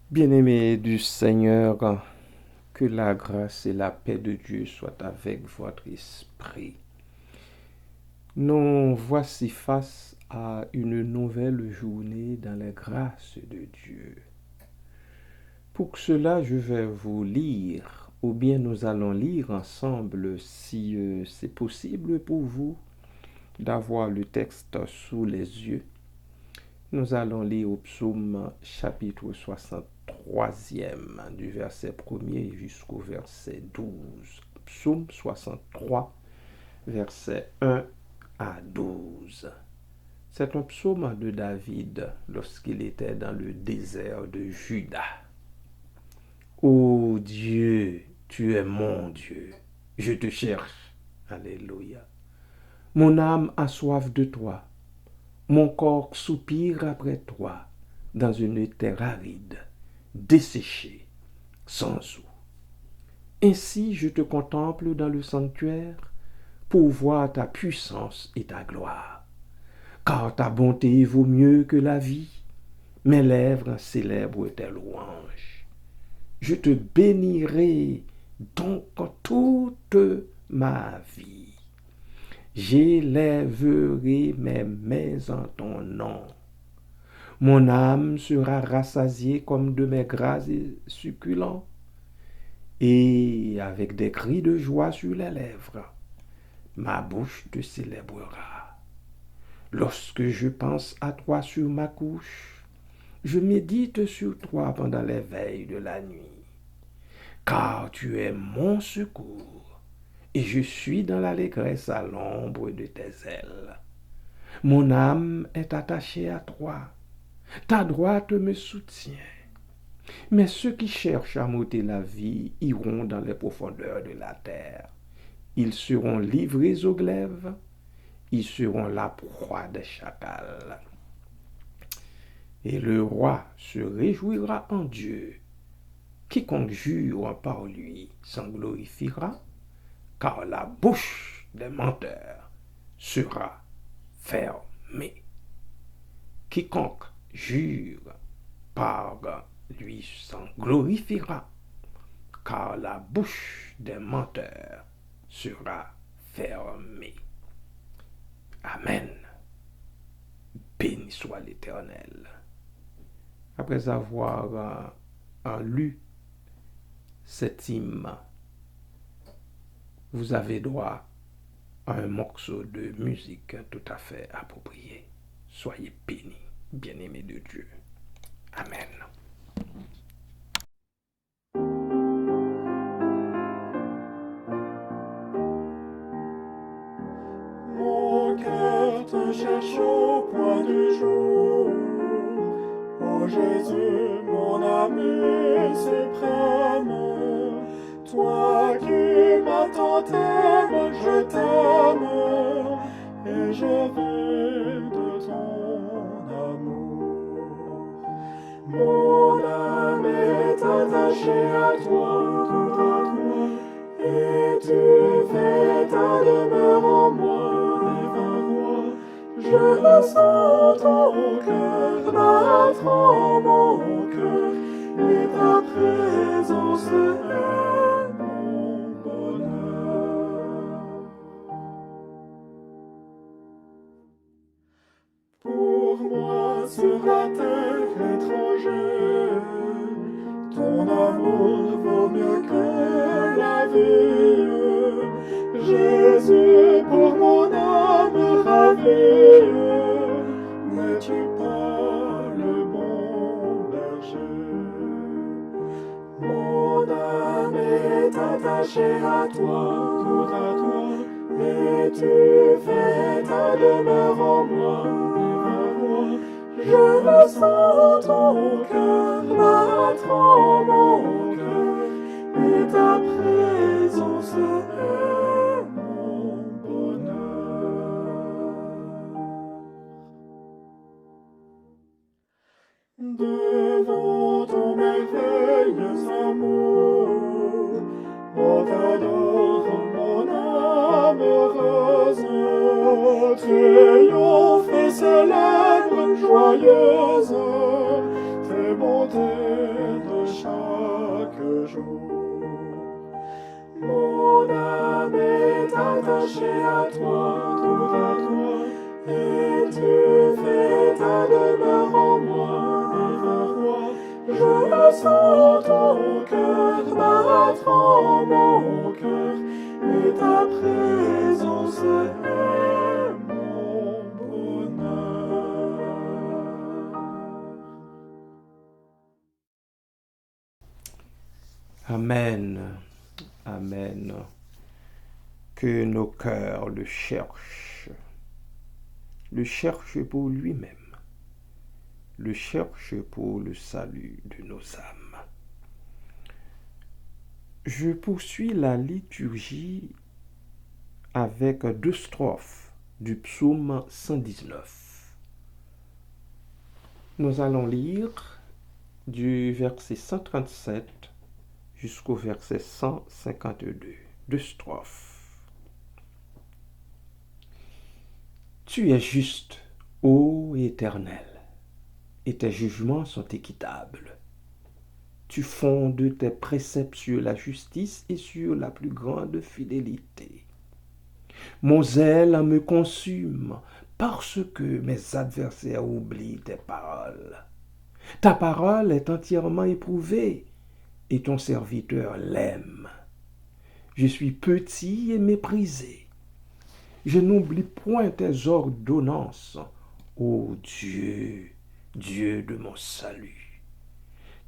Bien-aimés du Seigneur, que la grâce et la paix de Dieu soient avec votre esprit. Nous voici face à une nouvelle journée dans les grâces de Dieu. Pour cela, je vais vous lire, ou bien nous allons lire ensemble, si c'est possible pour vous, d'avoir le texte sous les yeux. Nous allons lire au psaume chapitre 63e, du verset 1er jusqu'au verset 12. Psaume 63, verset 1 à 12. C'est un psaume de David lorsqu'il était dans le désert de Juda. Ô Dieu, tu es mon Dieu, je te cherche. Alléluia. Mon âme a soif de toi. Mon corps soupire après toi dans une terre aride, desséchée, sans eau. Ainsi je te contemple dans le sanctuaire pour voir ta puissance et ta gloire. Car ta bonté vaut mieux que la vie. Mes lèvres célèbrent tes louanges. Je te bénirai donc toute ma vie. J'élèverai mes mains en ton nom. Mon âme sera rassasiée comme de mes gras succulents, et avec des cris de joie sur les lèvres, ma bouche te célébrera. Lorsque je pense à toi sur ma couche, je médite sur toi pendant les veilles de la nuit, car tu es mon secours, et je suis dans l'allégresse à l'ombre de tes ailes. Mon âme est attachée à toi. Ta droite me soutient. Mais ceux qui cherchent à m'ôter la vie iront dans les profondeurs de la terre. Ils seront livrés au glaive. Ils seront la proie des chacals. Et le roi se réjouira en Dieu. Quiconque jure par lui s'en glorifiera, car la bouche des menteurs sera fermée. Quiconque jure par lui s'en glorifiera, car la bouche des menteurs sera fermée. Amen. Béni soit l'Éternel. Après avoir lu cet hymne, vous avez droit à un morceau de musique tout à fait approprié. Soyez bénis, bien-aimés de Dieu. Amen. Mon cœur te cherche au point du jour. Ô Jésus, mon ami suprême, toi qui m'as tant aimé, je t'aime, et je vis de ton amour. Mon âme est attachée à toi, tout à toi, et tu fais ta demeure en moi. Je ressens ton cœur battre en mon cœur, et ta présence est mon bonheur. Pour moi sur la terre étrangère, ton amour vaut mieux que la vie. Jésus, pour mon âme ravie, n'es-tu pas le bon berger? Mon âme est attachée à toi, tout à toi, et tu fais ta demeure en moi. Je ressens ton cœur battre en mon cœur, et ta présence est mon bonheur. Devant ton merveilleux amour, on t'adore, mon âme heureuse, triomphe célèbre, joyeuse, tes bontés Mon âme est attachée à toi, tout à toi, et tu fais ta demeure en moi, divin roi. Je sens ton cœur battre en mon cœur, et ta présence est mon bonheur. Amen. Amen. Que nos cœurs le cherchent pour lui-même, le cherchent pour le salut de nos âmes. Je poursuis la liturgie avec 2 strophes du psaume 119. Nous allons lire du verset 137 jusqu'au verset 152. 2 strophes. Tu es juste, ô Éternel, et tes jugements sont équitables. Tu fondes tes préceptes sur la justice et sur la plus grande fidélité. Mon zèle me consume parce que mes adversaires oublient tes paroles. Ta parole est entièrement éprouvée et ton serviteur l'aime. Je suis petit et méprisé. Je n'oublie point tes ordonnances, ô Dieu, Dieu de mon salut.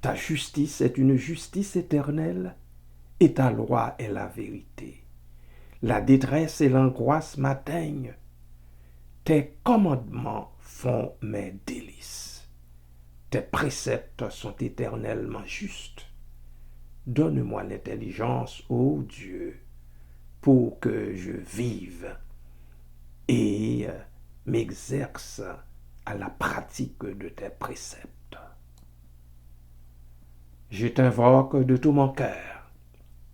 Ta justice est une justice éternelle et ta loi est la vérité. La détresse et l'angoisse m'atteignent. Tes commandements font mes délices. Tes préceptes sont éternellement justes. Donne-moi l'intelligence, ô Dieu, pour que je vive et m'exerce à la pratique de tes préceptes. Je t'invoque de tout mon cœur.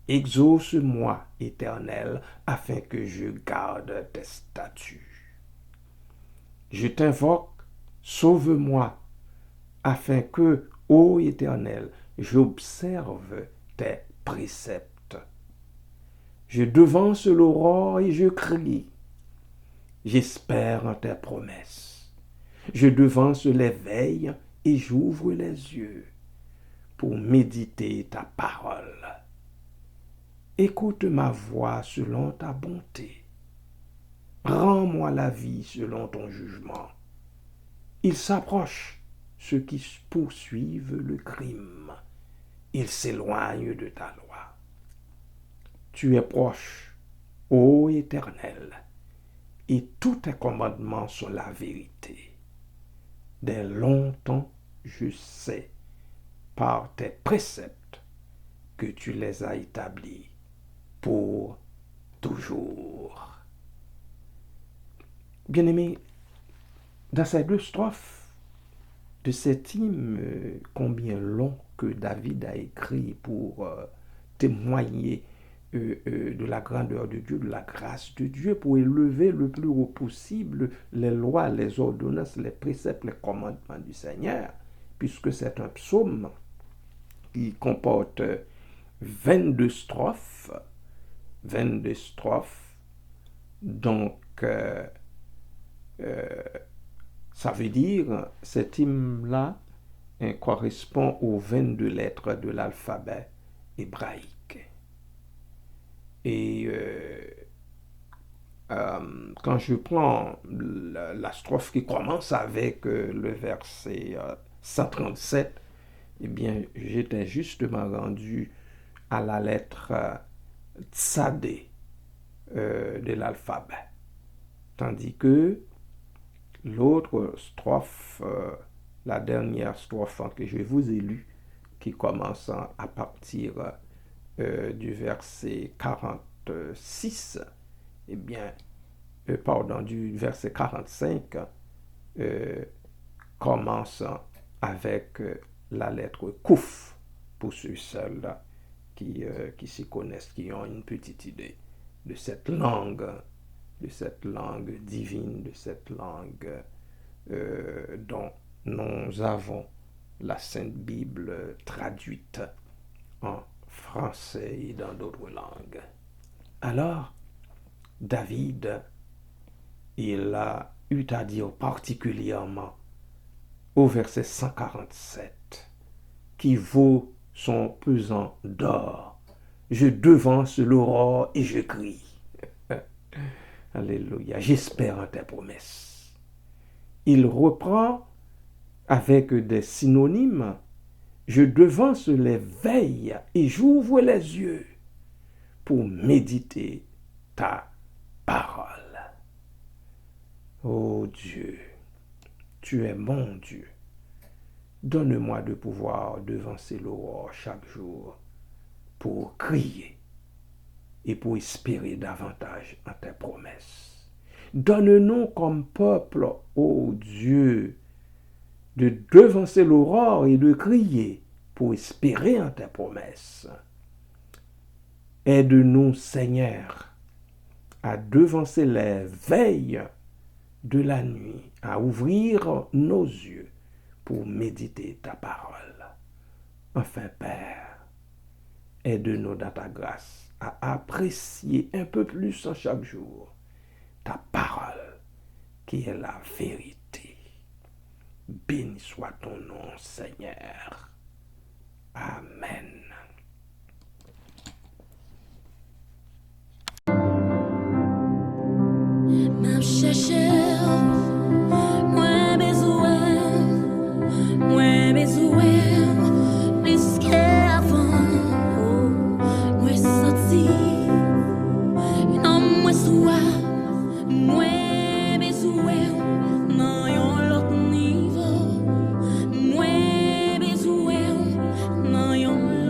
Exauce-moi, Éternel, afin que je garde tes statuts. Je t'invoque, sauve-moi, afin que, ô Éternel, j'observe tes préceptes. Je devance l'aurore et je crie. J'espère en tes promesses. Je devance les veilles et j'ouvre les yeux pour méditer ta parole. Écoute ma voix selon ta bonté. Rends-moi la vie selon ton jugement. Ils s'approchent, ceux qui poursuivent le crime. Ils s'éloignent de ta loi. Tu es proche, ô Éternel, et tous tes commandements sont la vérité. Dès longtemps, je sais, par tes préceptes, que tu les as établis pour toujours. Bien-aimés, dans ces 2 strophes de cet hymne combien long que David a écrit pour témoigner de la grandeur de Dieu, de la grâce de Dieu, pour élever le plus haut possible les lois, les ordonnances, les préceptes, les commandements du Seigneur, puisque c'est un psaume qui comporte 22 strophes. 22 strophes. Donc, ça veut dire, cet hymne-là correspond aux 22 lettres de l'alphabet hébraïque. Et quand je prends la strophe qui commence avec le verset 137, eh bien, j'étais justement rendu à la lettre Tsadé de l'alphabet. Tandis que l'autre strophe, la dernière strophe que je vous ai lue, qui commence à partir du verset 46, eh bien, du verset 45, commence avec la lettre Kouf, pour ceux seuls qui s'y connaissent, qui ont une petite idée de cette langue divine, de cette langue dont nous avons la Sainte Bible traduite en français et dans d'autres langues. Alors, David, il a eu à dire particulièrement au verset 147, qui vaut son pesant d'or. Je devance l'aurore et je crie. Alléluia, j'espère en tes promesses. Il reprend avec des synonymes. Je devance les veilles et j'ouvre les yeux pour méditer ta parole. Oh Dieu, tu es mon Dieu. Donne-moi de pouvoir devancer l'aurore chaque jour pour crier et pour espérer davantage en tes promesses. Donne-nous comme peuple, ô Dieu, de devancer l'aurore et de crier pour espérer en tes promesses. Aide-nous, Seigneur, à devancer les veilles de la nuit, à ouvrir nos yeux pour méditer ta parole. Enfin, Père, aide-nous dans ta grâce à apprécier un peu plus en chaque jour ta parole qui est la vérité. Béni soit ton nom, Seigneur. Amen. M'a cherché, moi besoin, plus qu'avant, moi senti, non moi sois, moi besoin, non yon l'autre niveau, moi besoin, non yon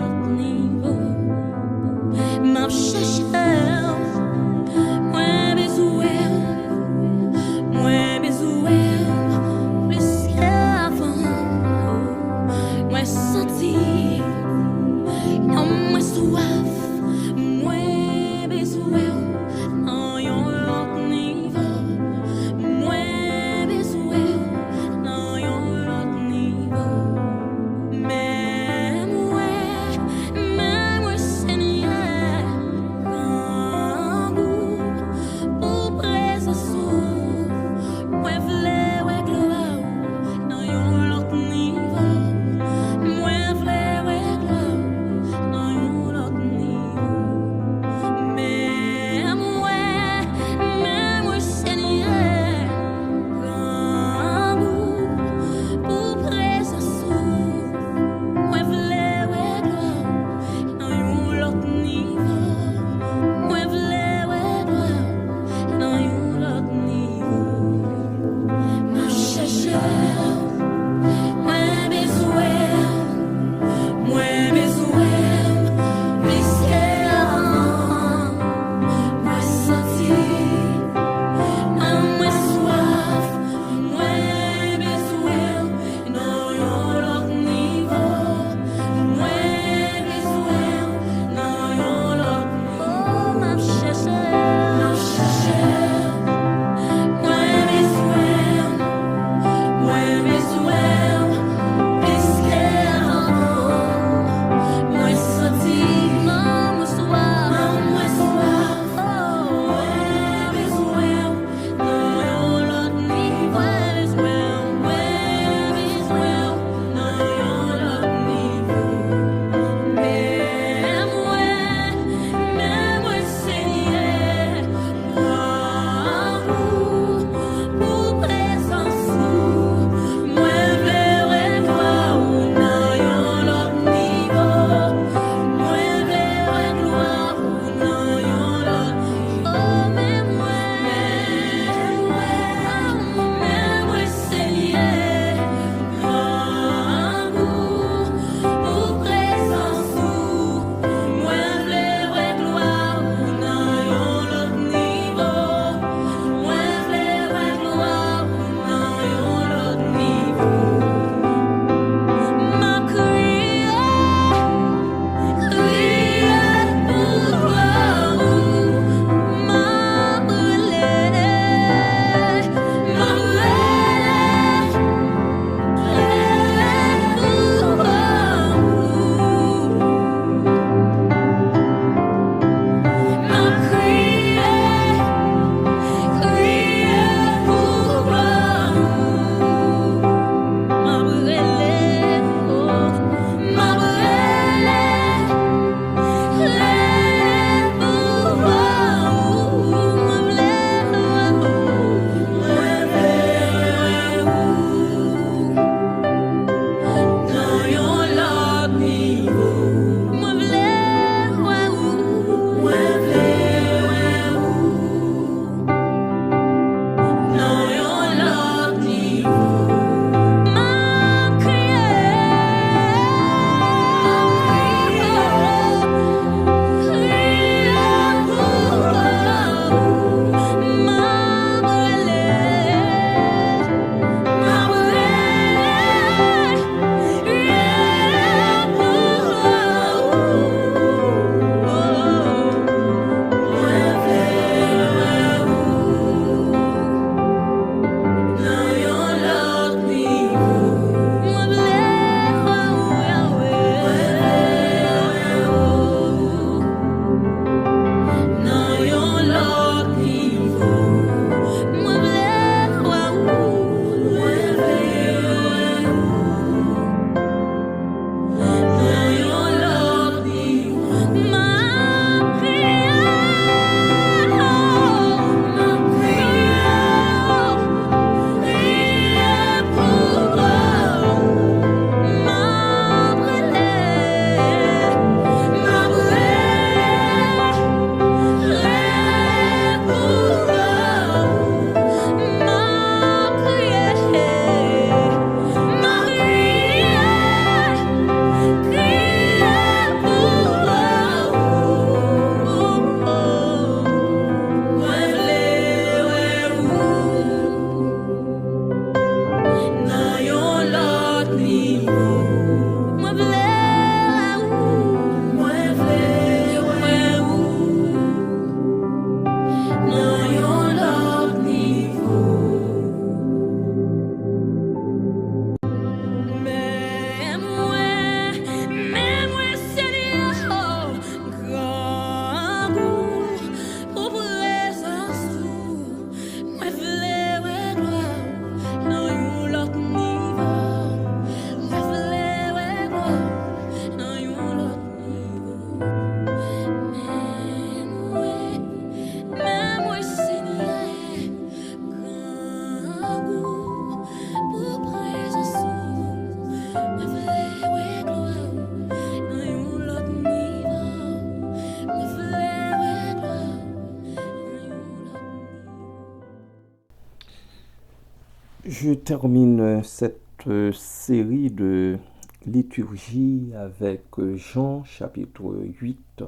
Je termine cette série de liturgie avec Jean chapitre 8,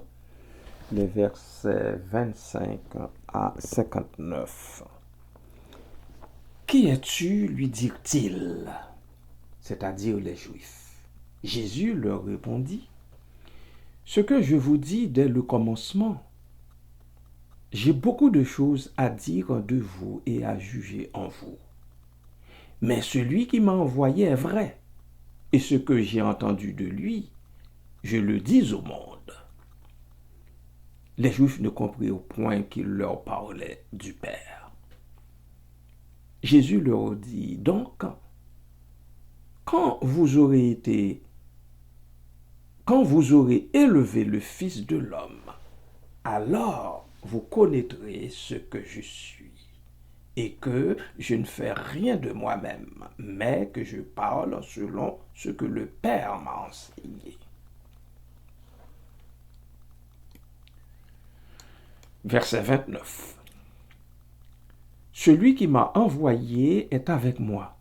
les versets 25 à 59. Qui es-tu, lui dirent-ils, c'est-à-dire les Juifs. Jésus leur répondit, ce que je vous dis dès le commencement, j'ai beaucoup de choses à dire de vous et à juger en vous. Mais celui qui m'a envoyé est vrai, et ce que j'ai entendu de lui, je le dis au monde. Les Juifs ne comprirent point qu'il leur parlait du Père. Jésus leur dit donc, quand vous aurez élevé le Fils de l'homme, alors vous connaîtrez ce que je suis, et que je ne fais rien de moi-même, mais que je parle selon ce que le Père m'a enseigné. Verset 29. Celui qui m'a envoyé est avec moi.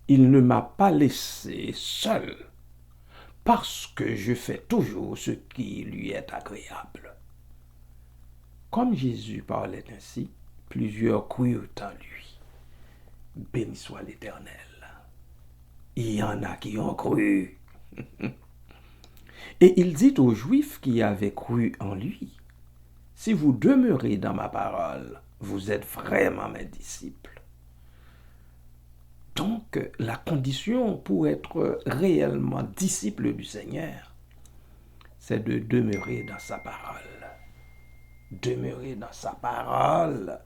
Il ne m'a pas laissé seul, parce que je fais toujours ce qui lui est agréable. Comme Jésus parlait ainsi, plusieurs crurent en lui. Béni soit l'Éternel. Il y en a qui ont cru. Et il dit aux Juifs qui avaient cru en lui, si vous demeurez dans ma parole, vous êtes vraiment mes disciples. Donc, la condition pour être réellement disciple du Seigneur, c'est de demeurer dans sa parole. Demeurer dans sa parole.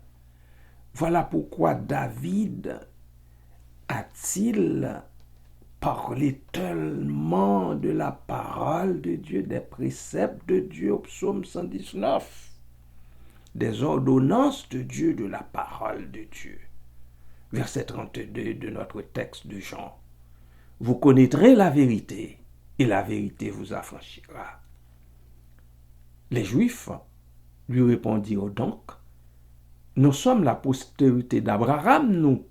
Voilà pourquoi David a-t-il parlé tellement de la parole de Dieu, des préceptes de Dieu au psaume 119, des ordonnances de Dieu, de la parole de Dieu. Verset 32 de notre texte de Jean. Vous connaîtrez la vérité, et la vérité vous affranchira. Les Juifs lui répondirent donc, nous sommes la postérité d'Abraham, nous,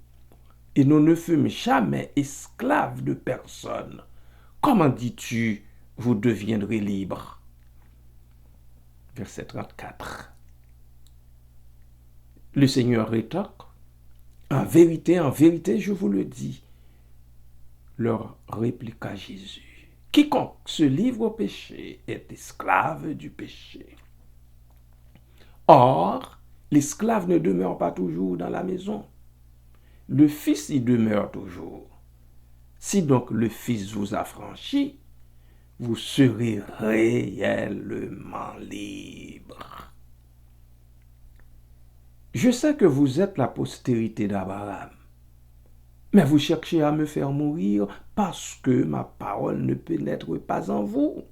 et nous ne fûmes jamais esclaves de personne. Comment dis-tu, vous deviendrez libres? Verset 34. Le Seigneur rétorque, en vérité, je vous le dis, leur répliqua Jésus. Quiconque se livre au péché est esclave du péché. Or, l'esclave ne demeure pas toujours dans la maison. Le Fils y demeure toujours. Si donc le Fils vous affranchit, vous serez réellement libre. Je sais que vous êtes la postérité d'Abraham, mais vous cherchez à me faire mourir parce que ma parole ne pénètre pas en vous.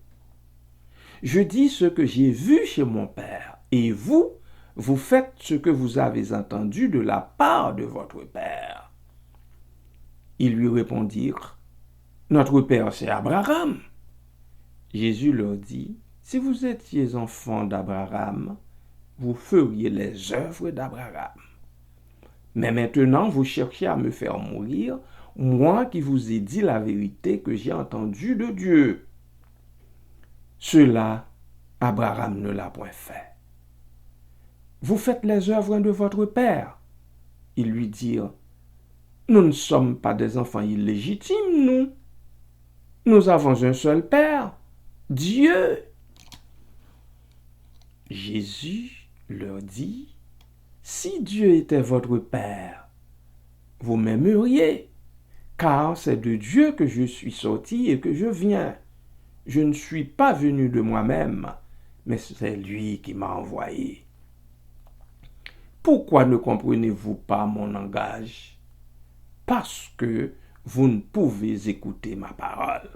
Je dis ce que j'ai vu chez mon Père, et vous, vous faites ce que vous avez entendu de la part de votre Père. Ils lui répondirent, notre Père c'est Abraham. Jésus leur dit, si vous étiez enfants d'Abraham, vous feriez les œuvres d'Abraham. Mais maintenant, vous cherchez à me faire mourir, moi qui vous ai dit la vérité que j'ai entendue de Dieu. Cela, Abraham ne l'a point fait. Vous faites les œuvres de votre père. Ils lui dirent, nous ne sommes pas des enfants illégitimes, nous. Nous avons un seul Père, Dieu. Jésus leur dit, si Dieu était votre Père, vous m'aimeriez, car c'est de Dieu que je suis sorti et que je viens. Je ne suis pas venu de moi-même, mais c'est lui qui m'a envoyé. Pourquoi ne comprenez-vous pas mon langage? Parce que vous ne pouvez écouter ma parole.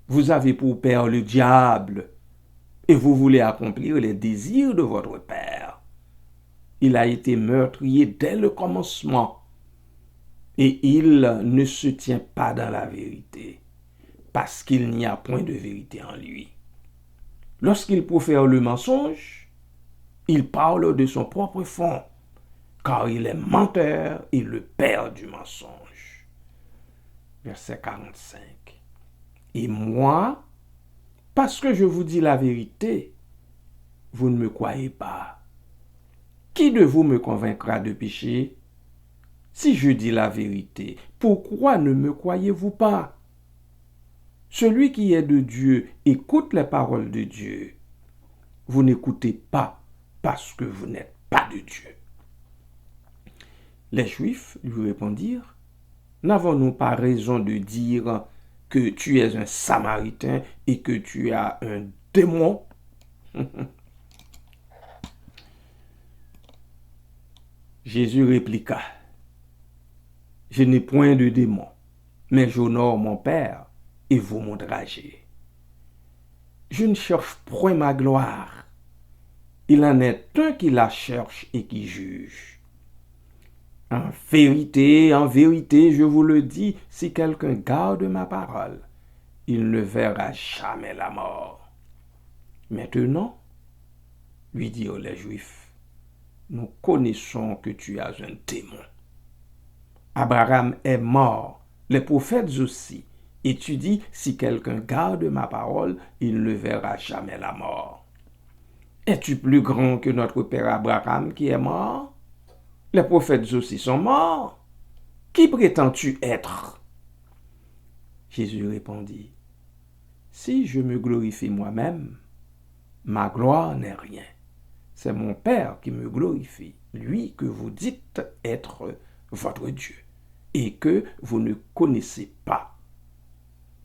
Vous avez pour père le diable, et vous voulez accomplir les désirs de votre père. Il a été meurtrier dès le commencement, et il ne se tient pas dans la vérité, parce qu'il n'y a point de vérité en lui. Lorsqu'il profère le mensonge, il parle de son propre fond, car il est menteur et le père du mensonge. Verset 45. Et moi, parce que je vous dis la vérité, vous ne me croyez pas. Qui de vous me convaincra de péché? Si je dis la vérité, pourquoi ne me croyez-vous pas? Celui qui est de Dieu écoute les paroles de Dieu. Vous n'écoutez pas parce que vous n'êtes pas de Dieu. Les Juifs lui répondirent, n'avons-nous pas raison de dire que tu es un Samaritain et que tu as un démon? Jésus répliqua, je n'ai point de démon, mais j'honore mon Père et vous m'outragez. Je ne cherche point ma gloire. Il en est un qui la cherche et qui juge. En vérité, je vous le dis, si quelqu'un garde ma parole, il ne verra jamais la mort. Maintenant, lui dirent les Juifs, nous connaissons que tu as un démon. Abraham est mort, les prophètes aussi, et tu dis, si quelqu'un garde ma parole, il ne verra jamais la mort. Es-tu plus grand que notre père Abraham qui est mort? Les prophètes aussi sont morts. Qui prétends-tu être? Jésus répondit, si je me glorifie moi-même, ma gloire n'est rien. C'est mon Père qui me glorifie, lui que vous dites être votre Dieu, et que vous ne connaissez pas.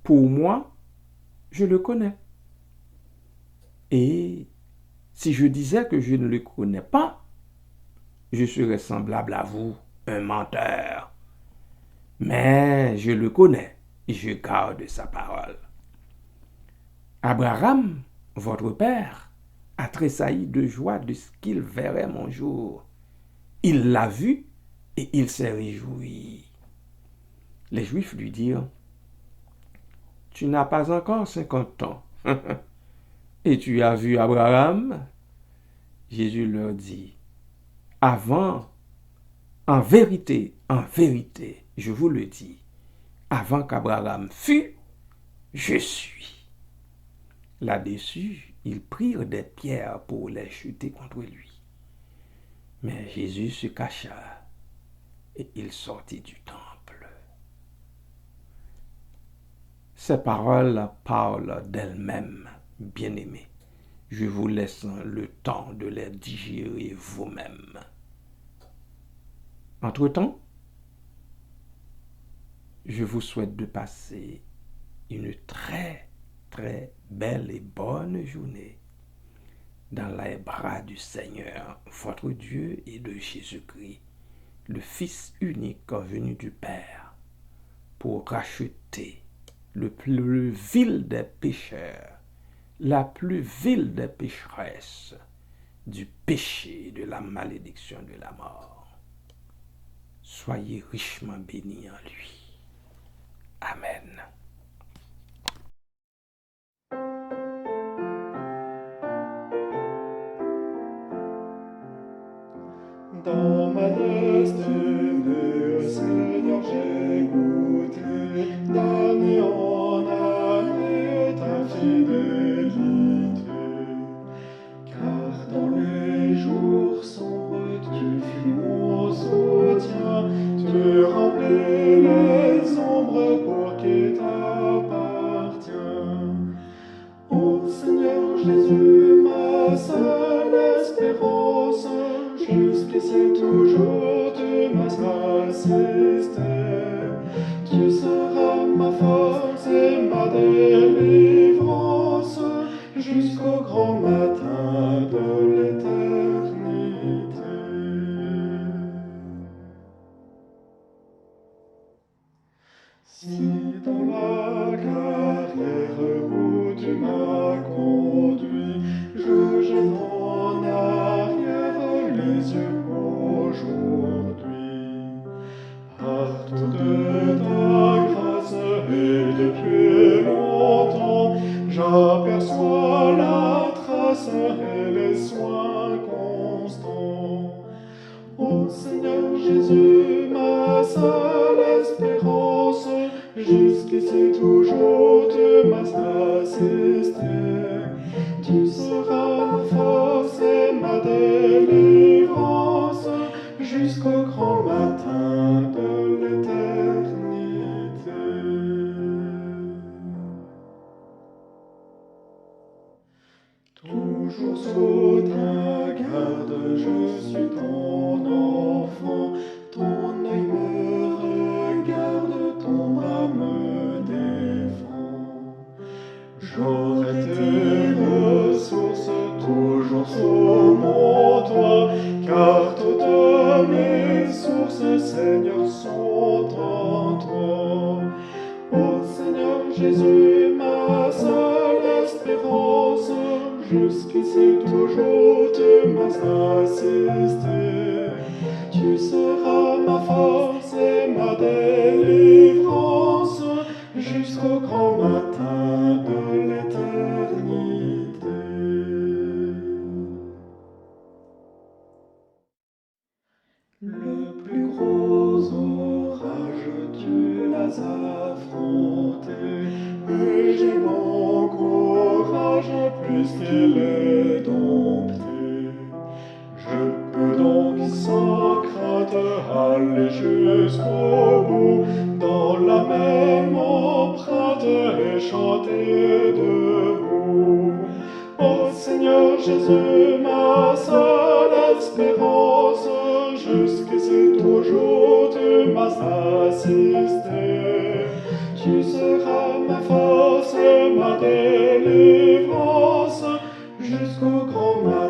Pour moi, je le connais. Et si je disais que je ne le connais pas, je serais semblable à vous, un menteur. Mais je le connais et je garde sa parole. Abraham, votre père, a tressailli de joie de ce qu'il verrait mon jour. Il l'a vu et il s'est réjoui. Les Juifs lui dirent, tu n'as pas encore 50 ans. Et tu as vu Abraham? Jésus leur dit, en vérité, je vous le dis, avant qu'Abraham fût, je suis. Là-dessus, ils prirent des pierres pour les jeter contre lui. Mais Jésus se cacha et il sortit du temple. Ces paroles parlent d'elles-mêmes, bien-aimés. Je vous laisse le temps de les digérer vous-même. Entre-temps, je vous souhaite de passer une très, très belle et bonne journée dans les bras du Seigneur, votre Dieu et de Jésus-Christ, le Fils unique venu du Père, pour racheter le plus vil des pécheurs, la plus vile des pécheresses, du péché, de la malédiction, de la mort. Soyez richement bénis en lui. Amen. Dans ma destinée, Seigneur, j'ai goûté d'année en année ta fidélité. Car dans les jours sombres, tu fus mon soutien, tu remplis les ombres pour qui t'appartient. Ô Seigneur Jésus, ma seule espérance, jusqu'ici toujours tu m'as assisté. Tu seras ma Jésus, ma seule espérance, jusqu'ici toujours tu m'as assisté. Tu seras ma force et ma délivrance, jusqu'au grand matin de l'éternité. Toujours sous ta garde, je suis ton enfant, ton œil me regarde, ton bras me défend. J'aurai tes ressources toujours sous mon toit, car toutes mes sources, Seigneur, sont en toi. Ô Seigneur Jésus, ma seule espérance, jusqu'ici toujours tu m'as assisté. Tu seras ma force et ma délivrance, jusqu'au grand matin de l'éternité. Le plus gros orage, tu l'as affronté, et j'ai mon courage puisqu'il est dompté. Je peux donc sans crainte aller jusqu'au bout, dans la même empreinte et chanter debout. Ô Seigneur Jésus, ma seule espérance, jusqu'ici toujours tu m'as assisté. Tu seras ma force et ma délivrance, jusqu'au grand matin.